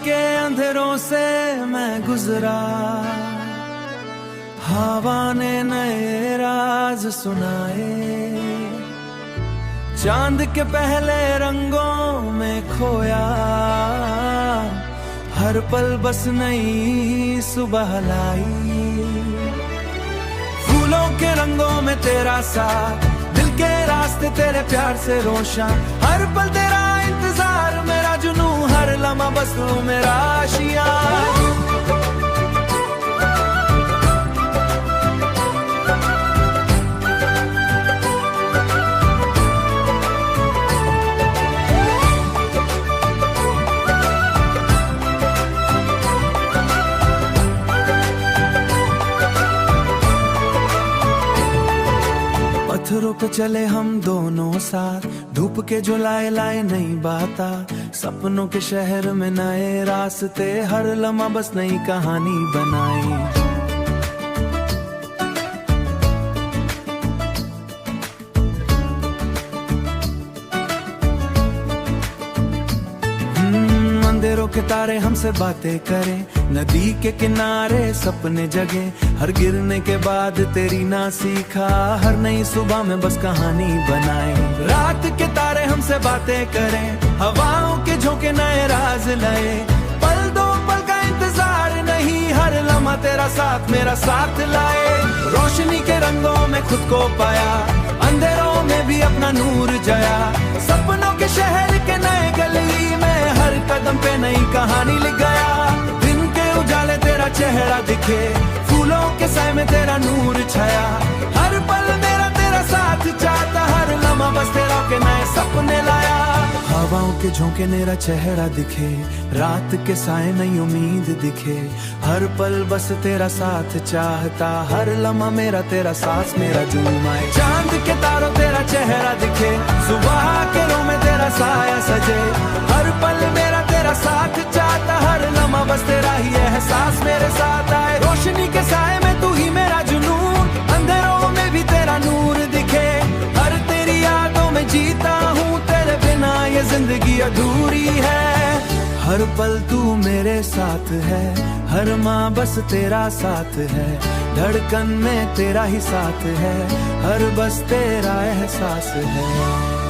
के अंधेरों से मैं गुजरा, हवा ने नए राज सुनाए। चांद के पहले रंगों में खोया, हर पल बस नई सुबह लाई। फूलों के रंगों में तेरा साथ, दिल के रास्ते तेरे प्यार से रोशन। हर पल तेरा इंतजार मेरा जुनू, हर लम्हा बस तू मेरा आशिया। पत्थरों पे चले हम दोनों साथ, धूप के जो लाए लाए नई बाता। सपनों के शहर में नए रास्ते, हर लम्हा बस नई कहानी बनाई। अंधेरों के तारे हमसे बातें करें, नदी के किनारे सपने जगे। हर गिरने के बाद तेरी ना सीखा, हर नई सुबह में बस कहानी बनाए। रात के तारे हमसे बातें करें, हवाओं के झोंके नए राज लाए। पल दो पल का इंतजार नहीं, हर लम्हा तेरा साथ मेरा साथ लाए। रोशनी के रंगों में खुद को पाया, अंधेरों में भी अपना नूर जया। सपनों के शहर के नए गली में हर कदम पे नई कहानी लिख गया। दिन के उजाले तेरा चेहरा दिखे, फूलों के साए में तेरा नूर छाया। हर पल मेरा तेरा साथ चाहता, हर लम्हा बस तेरा के नए सपने लाया। हवाओं के झोंके मेरा चेहरा दिखे, रात के साए नई उम्मीद दिखे। हर पल बस तेरा साथ चाहता, हर लम्हा मेरा तेरा सांस मेरा झूम आए। चांद के तारों तेरा चेहरा दिखे, सुबह के रो में तेरा साया सजे। हर पल मेरा तेरा साथ चाहता, हर लम्हा बस तेरा ही एहसास मेरे साथ आए। रोशनी के साए में तू ही मेरा जुनून, अंधेरों में भी तेरा नूर दिखे। हर तेरी यादों में जीता हूँ, तेरे बिना ये जिंदगी अधूरी है। हर पल तू मेरे साथ है, हर माँ बस तेरा साथ है। धड़कन में तेरा ही साथ है, हर बस तेरा एहसास है।